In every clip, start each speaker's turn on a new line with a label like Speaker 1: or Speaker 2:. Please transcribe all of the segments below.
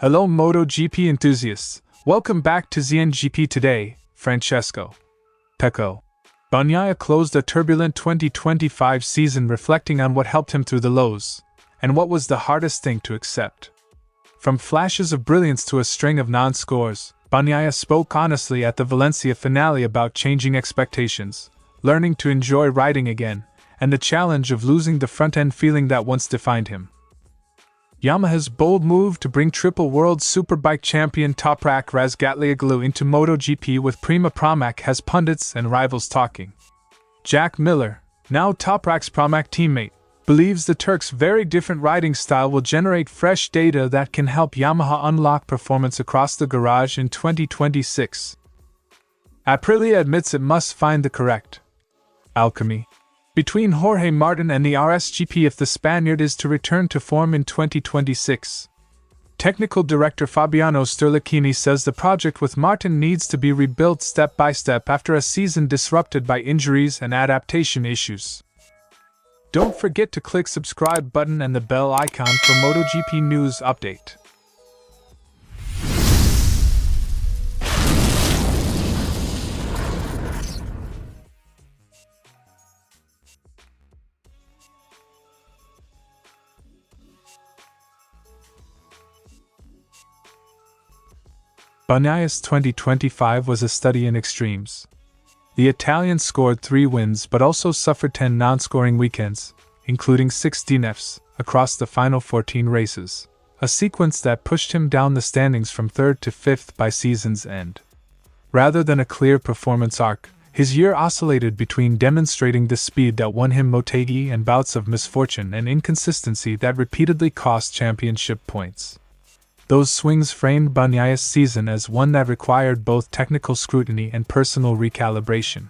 Speaker 1: Hello MotoGP enthusiasts, welcome back to ZNGP Today, Francesco. Pecco. Bagnaia closed a turbulent 2025 season reflecting on what helped him through the lows, and what was the hardest thing to accept. From flashes of brilliance to a string of non-scores, Bagnaia spoke honestly at the Valencia finale about changing expectations, learning to enjoy riding again, and the challenge of losing the front-end feeling that once defined him. Yamaha's bold move to bring triple World Superbike champion Toprak Razgatlioglu into MotoGP with Prima Pramac has pundits and rivals talking. Jack Miller, now Toprak's Pramac teammate, believes the Turk's very different riding style will generate fresh data that can help Yamaha unlock performance across the garage in 2026. Aprilia admits it must find the correct alchemy between Jorge Martin and the RSGP if the Spaniard is to return to form in 2026. Technical Director Fabiano Sterlicchini says the project with Martin needs to be rebuilt step by step after a season disrupted by injuries and adaptation issues. Don't forget to click subscribe button and the bell icon for MotoGP news update. Bagnaia's 2025 was a study in extremes. The Italian scored 3 wins but also suffered 10 non-scoring weekends, including 6 DNFs, across the final 14 races, a sequence that pushed him down the standings from 3rd to 5th by season's end. Rather than a clear performance arc, his year oscillated between demonstrating the speed that won him MotoGP and bouts of misfortune and inconsistency that repeatedly cost championship points. Those swings framed Bagnaia's season as one that required both technical scrutiny and personal recalibration.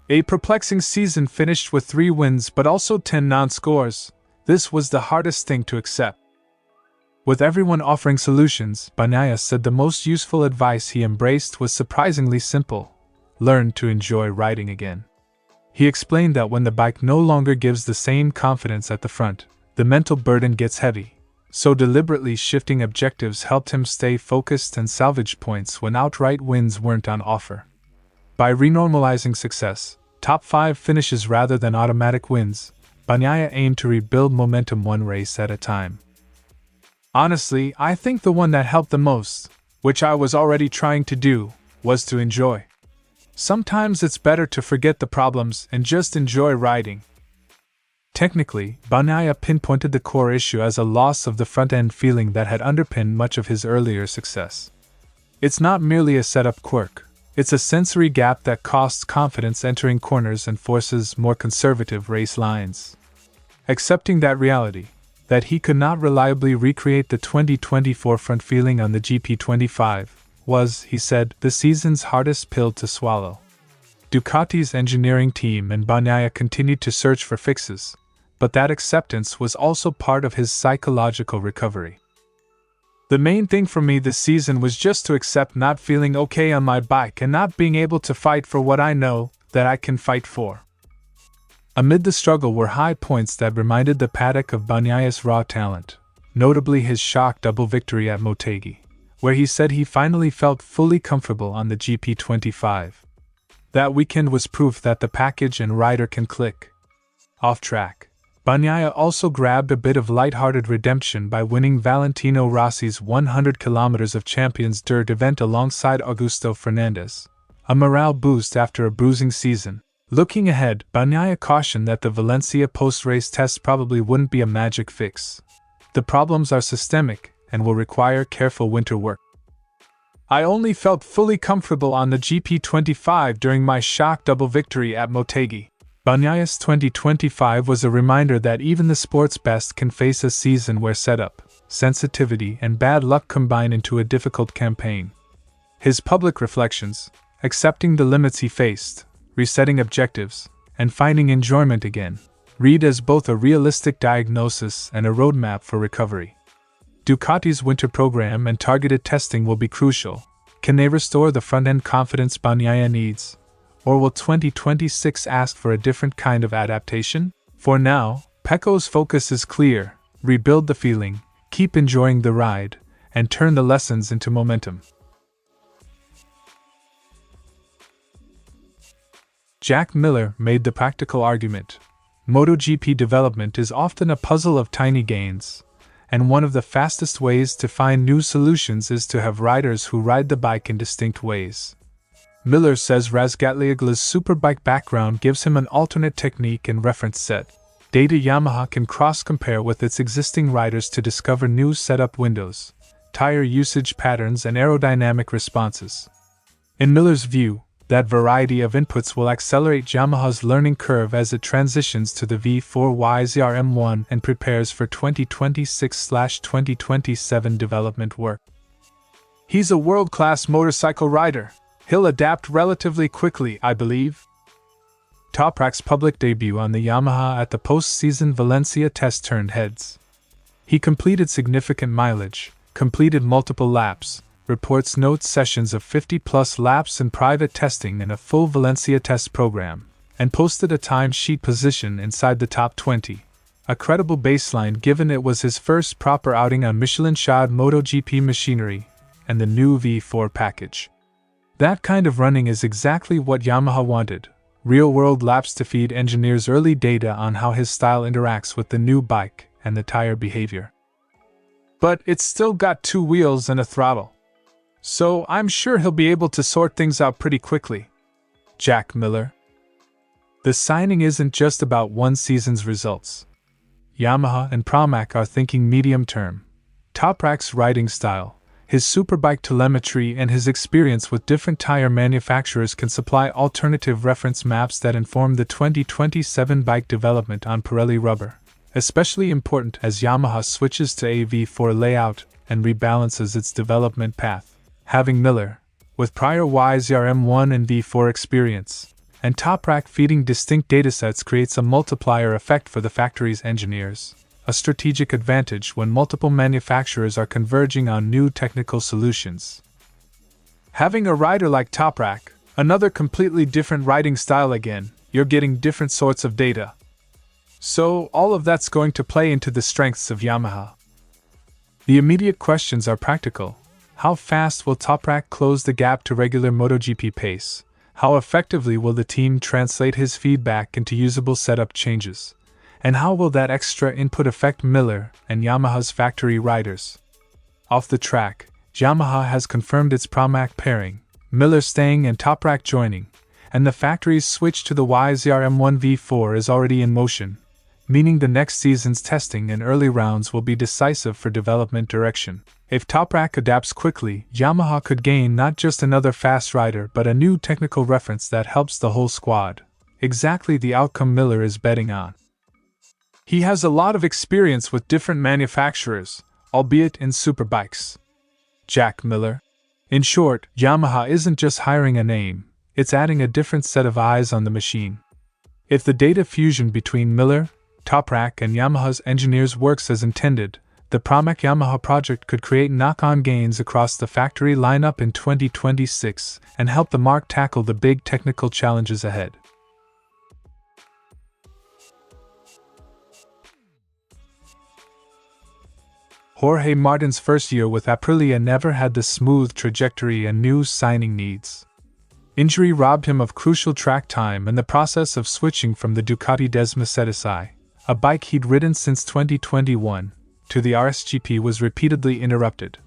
Speaker 1: A perplexing season finished with 3 wins but also 10 non-scores. This was the hardest thing to accept. With everyone offering solutions, Bagnaia said the most useful advice he embraced was surprisingly simple: learn to enjoy riding again. He explained that when the bike no longer gives the same confidence at the front, the mental burden gets heavy. So deliberately shifting objectives helped him stay focused and salvage points when outright wins weren't on offer. By renormalizing success, top 5 finishes rather than automatic wins, Bagnaia aimed to rebuild momentum one race at a time. Honestly, I think the one that helped the most, which I was already trying to do, was to enjoy. Sometimes it's better to forget the problems and just enjoy riding. Technically, Bagnaia pinpointed the core issue as a loss of the front-end feeling that had underpinned much of his earlier success. It's not merely a setup quirk, it's a sensory gap that costs confidence entering corners and forces more conservative race lines. Accepting that reality, that he could not reliably recreate the 2024 front feeling on the GP25, was, he said, the season's hardest pill to swallow. Ducati's engineering team and Bagnaia continued to search for fixes, but that acceptance was also part of his psychological recovery. The main thing for me this season was just to accept not feeling okay on my bike and not being able to fight for what I know that I can fight for. Amid the struggle were high points that reminded the paddock of Bagnaia's raw talent, notably his shock double victory at MotoGP, where he said he finally felt fully comfortable on the GP25. That weekend was proof that the package and rider can click. Off track, Bagnaia also grabbed a bit of lighthearted redemption by winning Valentino Rossi's 100 km of Champions Dirt event alongside Augusto Fernandez, a morale boost after a bruising season. Looking ahead, Bagnaia cautioned that the Valencia post-race test probably wouldn't be a magic fix. The problems are systemic and will require careful winter work. I only felt fully comfortable on the GP25 during my shock double victory at MotoGP. Bagnaia's 2025 was a reminder that even the sport's best can face a season where setup, sensitivity, and bad luck combine into a difficult campaign. His public reflections, accepting the limits he faced, resetting objectives, and finding enjoyment again, read as both a realistic diagnosis and a roadmap for recovery. Ducati's winter program and targeted testing will be crucial. Can they restore the front-end confidence Bagnaia needs? Or will 2026 ask for a different kind of adaptation? For now, Pecco's focus is clear: rebuild the feeling, keep enjoying the ride, and turn the lessons into momentum. Jack Miller made the practical argument. MotoGP development is often a puzzle of tiny gains, and one of the fastest ways to find new solutions is to have riders who ride the bike in distinct ways. Miller says Razgatlioglu's Superbike background gives him an alternate technique and reference set. Data Yamaha can cross-compare with its existing riders to discover new setup windows, tire usage patterns and aerodynamic responses. In Miller's view, that variety of inputs will accelerate Yamaha's learning curve as it transitions to the V4YZR M1 and prepares for 2026/2027 development work. He's a world-class motorcycle rider. He'll adapt relatively quickly, I believe. Toprak's public debut on the Yamaha at the post-season Valencia test turned heads. He completed significant mileage, completed multiple laps, reports notes sessions of 50-plus laps in private testing in a full Valencia test program, and posted a timesheet position inside the top 20. A credible baseline given it was his first proper outing on Michelin-shod MotoGP machinery and the new V4 package. That kind of running is exactly what Yamaha wanted. Real-world laps to feed engineers early data on how his style interacts with the new bike and the tire behavior. But it's still got 2 wheels and a throttle. So I'm sure he'll be able to sort things out pretty quickly. Jack Miller. The signing isn't just about one season's results. Yamaha and Pramac are thinking medium-term. Toprak's riding style, his Superbike telemetry and his experience with different tire manufacturers can supply alternative reference maps that inform the 2027 bike development on Pirelli rubber, especially important as Yamaha switches to a V4 layout and rebalances its development path. Having Miller, with prior YZR M1 and V4 experience, and Toprak feeding distinct datasets creates a multiplier effect for the factory's engineers. A strategic advantage when multiple manufacturers are converging on new technical solutions. Having a rider like Toprak, another completely different riding style again, you're getting different sorts of data. So all of that's going to play into the strengths of Yamaha. The immediate questions are practical. How fast will Toprak close the gap to regular MotoGP pace? How effectively will the team translate his feedback into usable setup changes? And how will that extra input affect Miller and Yamaha's factory riders? Off the track, Yamaha has confirmed its Pramac pairing, Miller staying and Toprak joining, and the factory's switch to the YZR M1 V4 is already in motion, meaning the next season's testing and early rounds will be decisive for development direction. If Toprak adapts quickly, Yamaha could gain not just another fast rider but a new technical reference that helps the whole squad. Exactly the outcome Miller is betting on. He has a lot of experience with different manufacturers, albeit in superbikes. Jack Miller. In short, Yamaha isn't just hiring a name, it's adding a different set of eyes on the machine. If the data fusion between Miller, Toprak and Yamaha's engineers works as intended, the Pramac Yamaha project could create knock-on gains across the factory lineup in 2026 and help the marque tackle the big technical challenges ahead. Jorge Martin's first year with Aprilia never had the smooth trajectory and new signing needs. Injury robbed him of crucial track time and the process of switching from the Ducati Desmercedes, a bike he'd ridden since 2021, to the RSGP was repeatedly interrupted.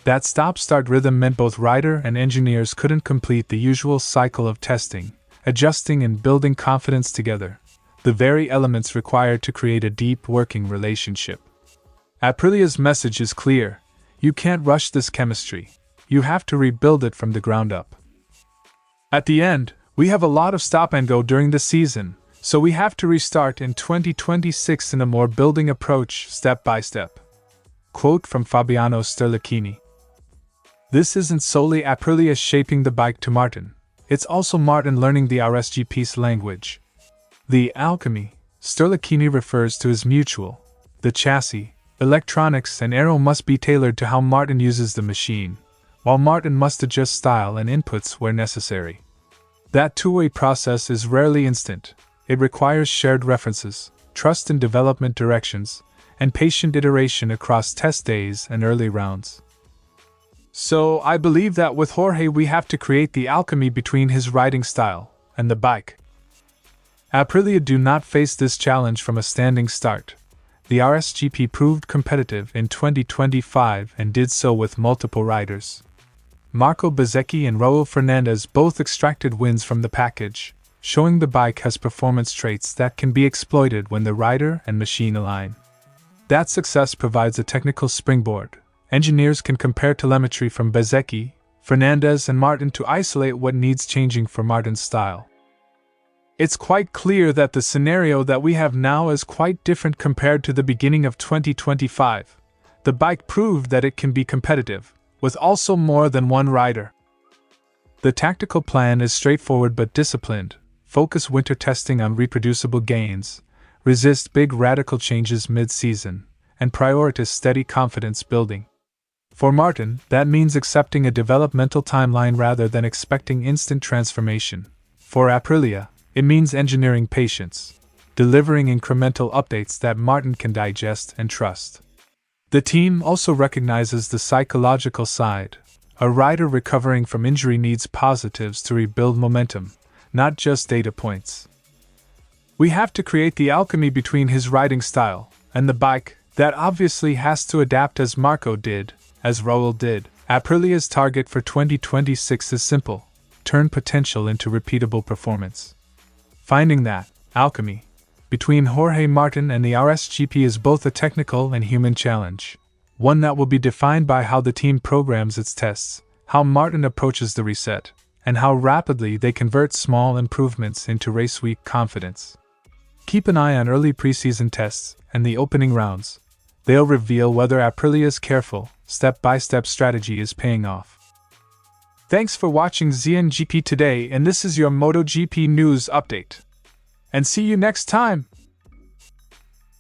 Speaker 1: That stop-start rhythm meant both rider and engineers couldn't complete the usual cycle of testing, adjusting and building confidence together, the very elements required to create a deep working relationship. Aprilia's message is clear: you can't rush this chemistry, you have to rebuild it from the ground up. At the end, we have a lot of stop and go during the season, so we have to restart in 2026 in a more building approach, step by step. Quote from Fabiano Sterlachini. This isn't solely Aprilia shaping the bike to Martin, it's also Martin learning the RSGP's language. The alchemy Sterlachini refers to as mutual. The chassis, electronics and aero must be tailored to how Martin uses the machine, while Martin must adjust style and inputs where necessary. That two-way process is rarely instant. It requires shared references, trust in development directions, and patient iteration across test days and early rounds. So I believe that with Jorge we have to create the alchemy between his riding style and the bike. Aprilia do not face this challenge from a standing start. The RSGP proved competitive in 2025 and did so with multiple riders. Marco Bezzecchi and Raul Fernandez both extracted wins from the package, showing the bike has performance traits that can be exploited when the rider and machine align. That success provides a technical springboard. Engineers can compare telemetry from Bezzecchi, Fernandez and Martin to isolate what needs changing for Martin's style. It's quite clear that the scenario that we have now is quite different compared to the beginning of 2025. The bike proved that it can be competitive, with also more than one rider. The tactical plan is straightforward but disciplined. Focus winter testing on reproducible gains, resist big radical changes mid-season, and prioritize steady confidence building. For Martin, that means accepting a developmental timeline rather than expecting instant transformation. For Aprilia, it means engineering patience, delivering incremental updates that Martin can digest and trust. The team also recognizes the psychological side. A rider recovering from injury needs positives to rebuild momentum, not just data points. We have to create the alchemy between his riding style and the bike. That obviously has to adapt as Marco did, as Raul did. Aprilia's target for 2026 is simple: turn potential into repeatable performance. Finding that alchemy between Jorge Martin and the RSGP is both a technical and human challenge, one that will be defined by how the team programs its tests, how Martin approaches the reset, and how rapidly they convert small improvements into race week confidence. Keep an eye on early preseason tests and the opening rounds. They'll reveal whether Aprilia's careful, step-by-step strategy is paying off. Thanks for watching ZNGP Today, and this is your MotoGP news update. And see you next time!